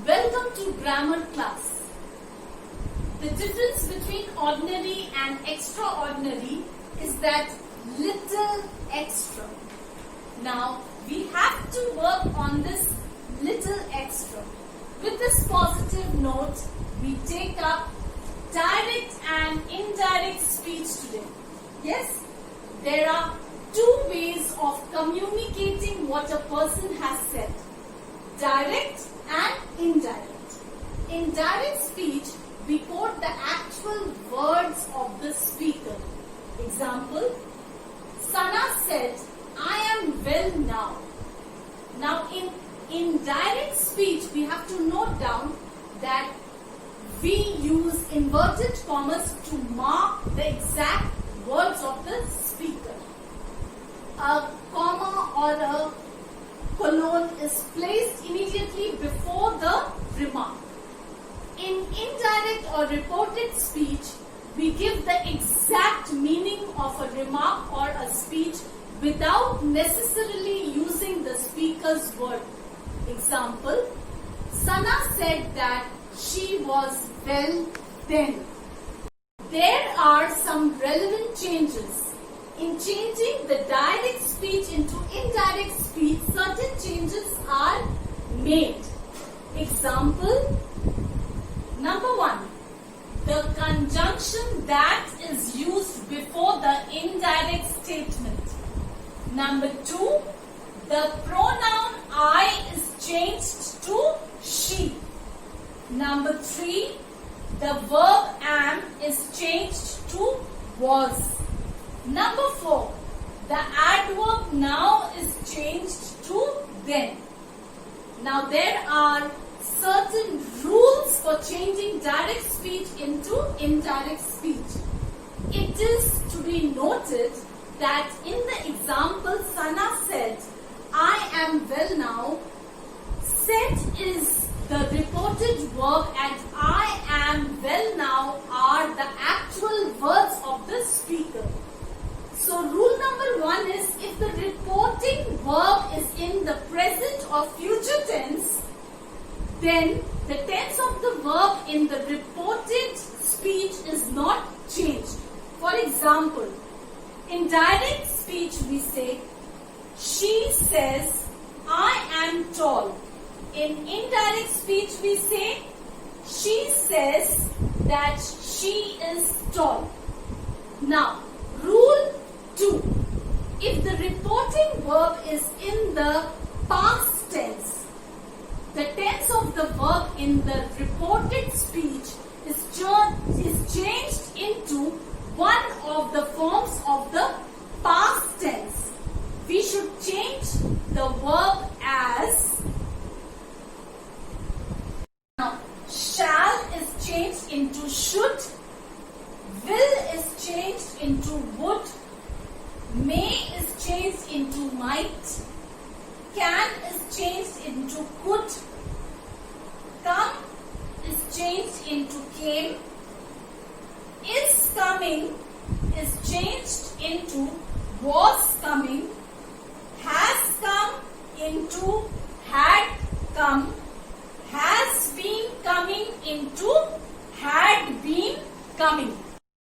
Welcome to grammar class. The difference between ordinary and extraordinary is that little extra. Now we have to work on this little extra. With this positive note, we take up direct and indirect speech today. Yes, there are two ways of communicating what a person has said. Direct and indirect. In direct speech, we quote the actual words of the speaker. Example, Sana said, I am well now. Now in indirect speech, we have to note down that we use inverted commas to mark the exact words of the speaker. A comma or a colon is placed immediately before the remark. In indirect or reported speech, we give the exact meaning of a remark or a speech without necessarily using the speaker's word. Example, Sana said that she was well then. There are some relevant changes. In changing the direct speech into indirect speech, certain changes are made. Example, number 1, the conjunction that is used before the indirect statement. Number 2, the pronoun I is changed to she. Number 3, the verb am is changed to was. Number 4, the adverb now is changed to then. Now there are certain rules for changing direct speech into indirect speech. It is to be noted that in the example Sana said, I am well now, said is the reported verb and I am well now are the actual words of the speaker. So rule number 1 is if the reporting verb is in the present or future tense, then the tense of the verb in the reported speech is not changed. For example, in direct speech we say, she says, I am tall. In indirect speech we say, she says that she is tall. Now, rule 2. If the reporting verb is in the past tense, the tense of the verb in the reported speech is changed into one of the forms of the past tense. We should change the verb as. Now, shall is changed into should, will is changed into would, may is changed into might, can is changed into could, come is changed into came, is coming is changed into was coming, has come into had come, has been coming into had been coming.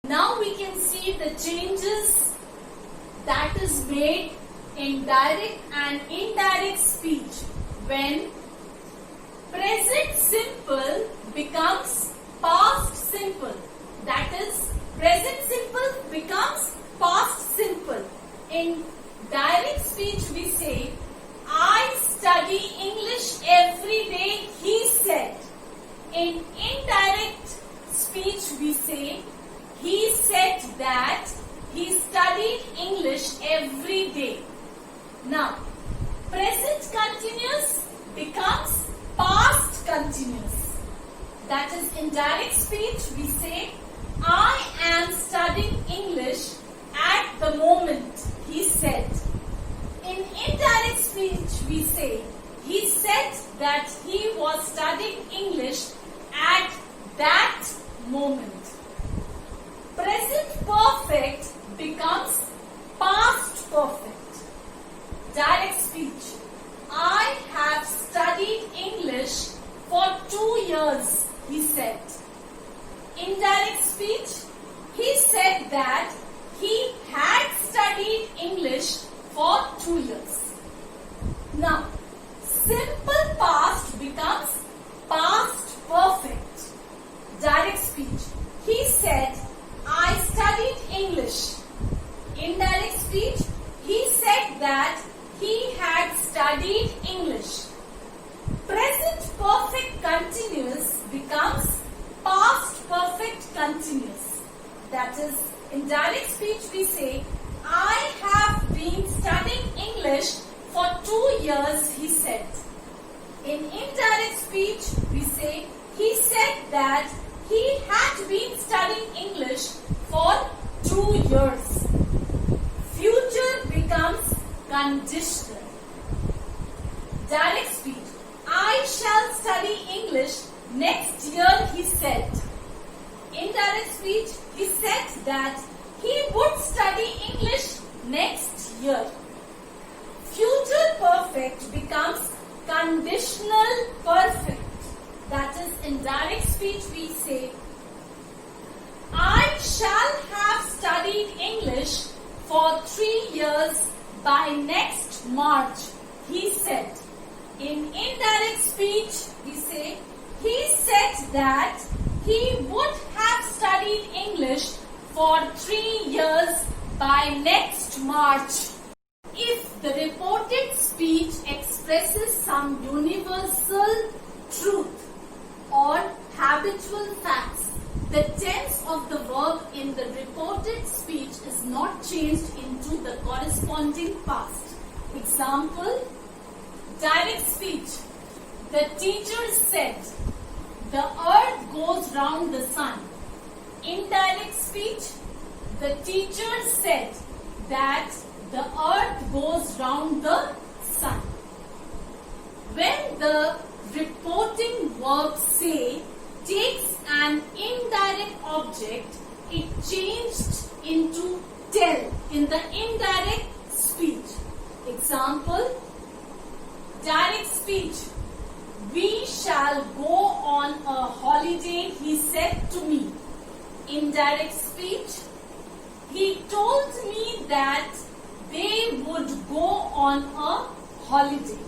Now we can see the changes that is made in direct and indirect speech when present simple becomes past simple. That is, present simple becomes past simple. In direct speech we say, I study English every day, he said. In indirect speech we say, he said that he studied English every day. Now, present continuous becomes past continuous. That is, in direct speech we say, I am studying English at the moment, he said. In indirect speech we say, he said that he was studying English at that moment. Present perfect becomes past perfect. Direct speech. I have studied English for 2 years, he said. Indirect speech, he said that he had studied English for 2 years. Now, simple past becomes past perfect. Direct speech, he said, I studied English. Indirect speech, he said that he had studied English. Present perfect continuous becomes past perfect continuous. That is, in direct speech we say, I have been studying English for 2 years, he said. In indirect speech we say, he said that he had been studying English for 2 years. Future becomes conditional. Direct speech, I shall study English next year, he said. Indirect speech, he said that he would study English next year. Future perfect becomes conditional perfect. That is, in direct speech we say, I shall have studied English for 3 years by next March, he said. In indirect speech we say, he said that he would have studied English for 3 years by next March. If the reported speech expresses some universal truth or habitual facts, the tense of the verb in the reported speech is not changed into the corresponding past. Example, direct speech. The teacher said, the earth goes round the sun. Indirect speech, the teacher said that the earth goes round the sun. When the reporting verb say takes an indirect object, it changed into tell in the indirect speech. Example, direct speech. We shall go on a holiday, he said to me. Indirect speech. He told me that they would go on a holiday.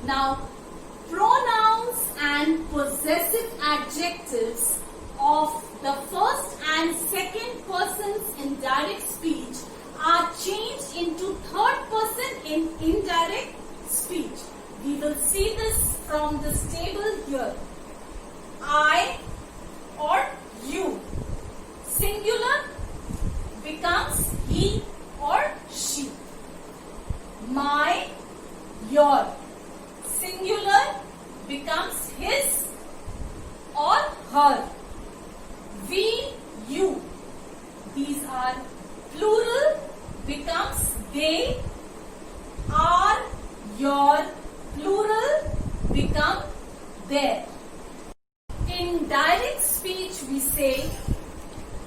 Now, pronouns and possessive adjectives of the first and second persons in direct speech are changed into third person in indirect speech. We will see this from this table here. I or you. Singular becomes he or she. My, your. Singular becomes his or her. We, you. These are plural becomes they. Our, your. Plural become their. In direct speech we say,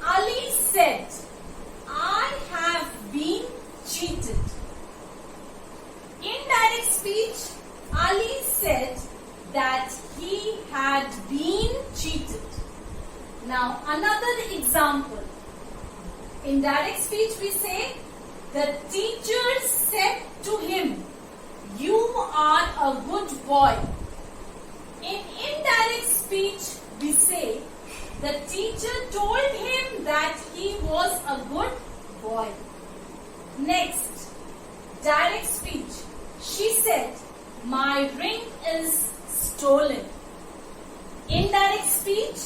Ali said, I have been cheated. Indirect speech, Ali said that he had been cheated. Now another example. In direct speech we say, the teacher said to him, you are a good boy. In indirect speech we say, the teacher told him that he was a good boy. Next, direct speech. She said, my ring is stolen. Indirect speech,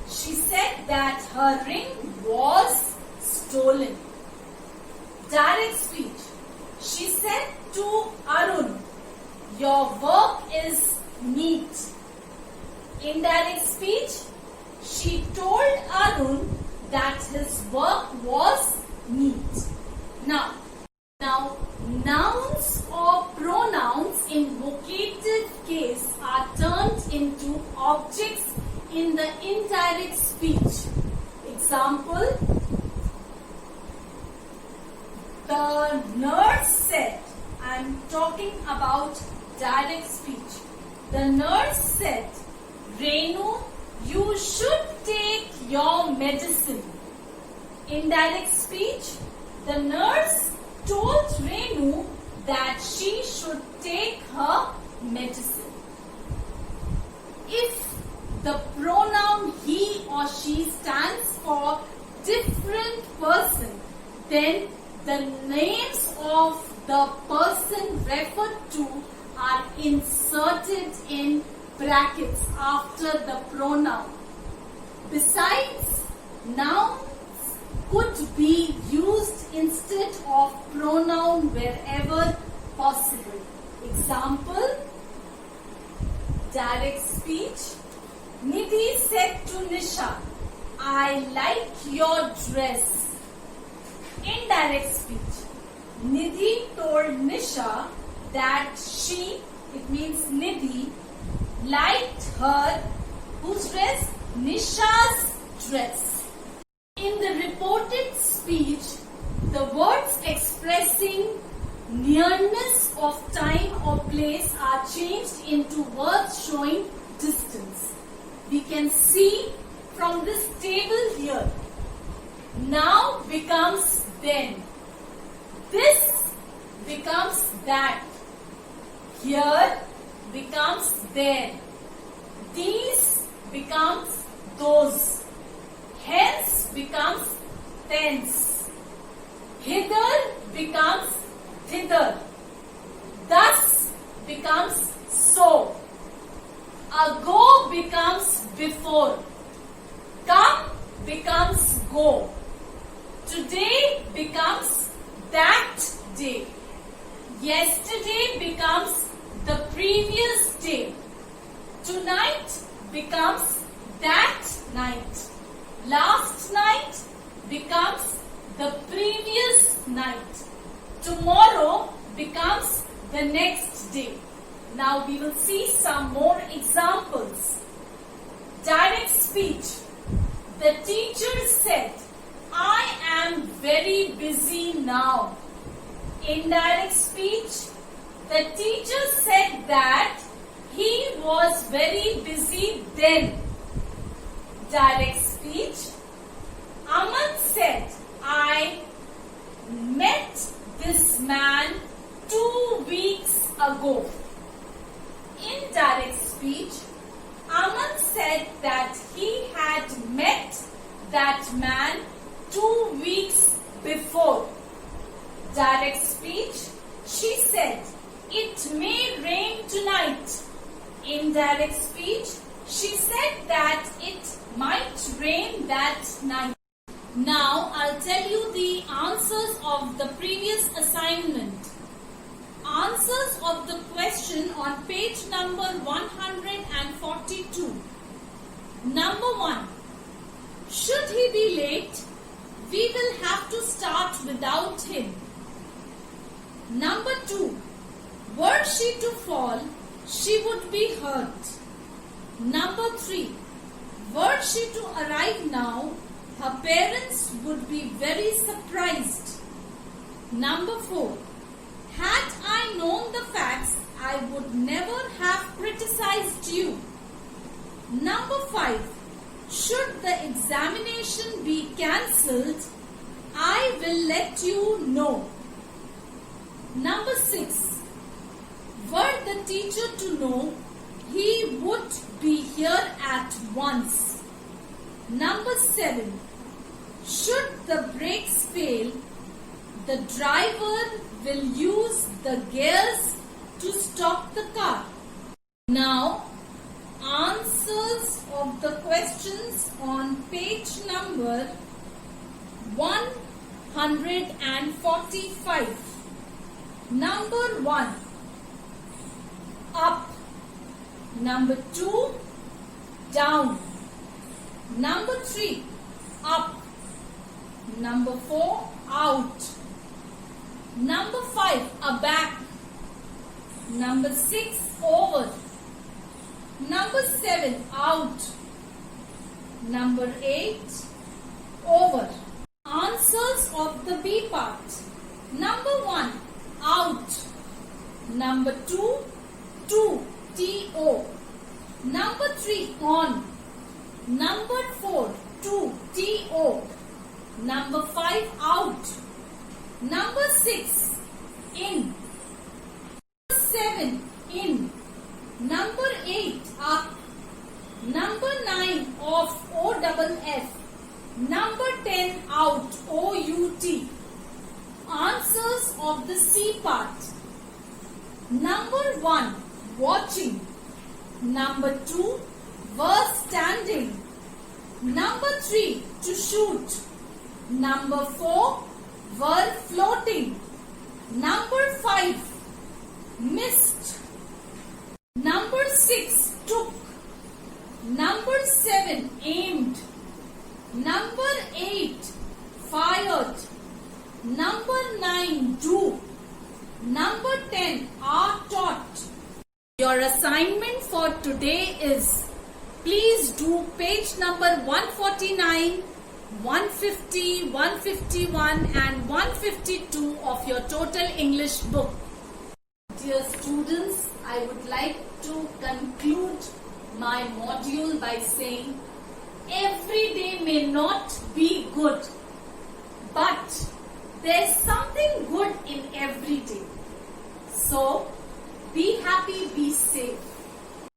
she said that her ring was stolen. Direct speech, she said to Arun, your work is neat. Indirect speech, she told Arun that his work was neat. Now, nouns or pronouns in vocative case are turned into objects in the indirect speech. Example, the nurse said, I am talking about direct speech. The nurse said, Renu, you should take your medicine. Indirect speech. The nurse told Renu that she should take her medicine. If the pronoun he or she stands for different person, then the names of the person referred to are inserted in brackets after the pronoun. Besides, nouns could be used instead of pronoun wherever possible. Example, direct speech. Nidhi said to Nisha, I like your dress. Indirect speech. Nidhi told Nisha that she, it means Nidhi, liked her, whose dress? Nisha's dress. In the reported speech, the words expressing nearness of time or place are changed into words showing distance. We can see from this table here. Now becomes then. This becomes that. Here becomes there. These becomes those. Hence becomes thence. Hither becomes thither. Thus becomes so. Ago becomes before. Come becomes go. Today becomes that day. Yesterday becomes the previous day. Tonight becomes that night. Last night becomes the previous night. Tomorrow becomes the next day. Now we will see some more examples. Direct speech. The teacher said, I am very busy now. Indirect speech. The teacher said that he was very busy then. Direct speech. Aman said, I met this man 2 weeks ago. Indirect speech. Aman said that he had met that man 2 weeks before. Direct speech. She said, it may rain tonight. Indirect speech. She said that it might rain that night. Now I'll tell you the answers of the previous assignment. Answers of the question on page number 142. Number 1. Should he be late? We will have to start without him. Number 2. Were she to fall, she would be hurt. Number 3. Were she to arrive now, her parents would be very surprised. Number 4. Had I known the facts, I would never have criticized you. Number 5. Should the examination be cancelled, I will let you know. Number 6. Were the teacher to know, he would be here at once. Number 7. Should the brakes fail, the driver will use the gears to stop the car. Now, answers of the questions on page number 145. Number 1. Up. Number 2. Down. Number 3. Up. Number 4. Out. Number 5. Aback. Number 6. Over. Number 7. Out. Number 8. Over. Answers of the B part. Number 1. Out. Number 2. To. T-O. Number 3, on. Number 4, to, T-O. Number 5, out. Number 6, in. Number 7, in. Number 8, up. Number 9, off, O-double-F. Number 10, out, O-U-T. Answers of the C part. Number 1, watching. Number 2, were standing. Number 3, to shoot. Number 4, were floating. Number 5, missed. Number 6, took. Number 7, aimed. Number 8, fired. Number 9, do. Number 10, are taught. Your assignment for today is, please do page number 149, 150, 151 and 152 of your total English book. Dear students, I would like to conclude my module by saying, every day may not be good, but there's something good in every day. So, be happy, be safe.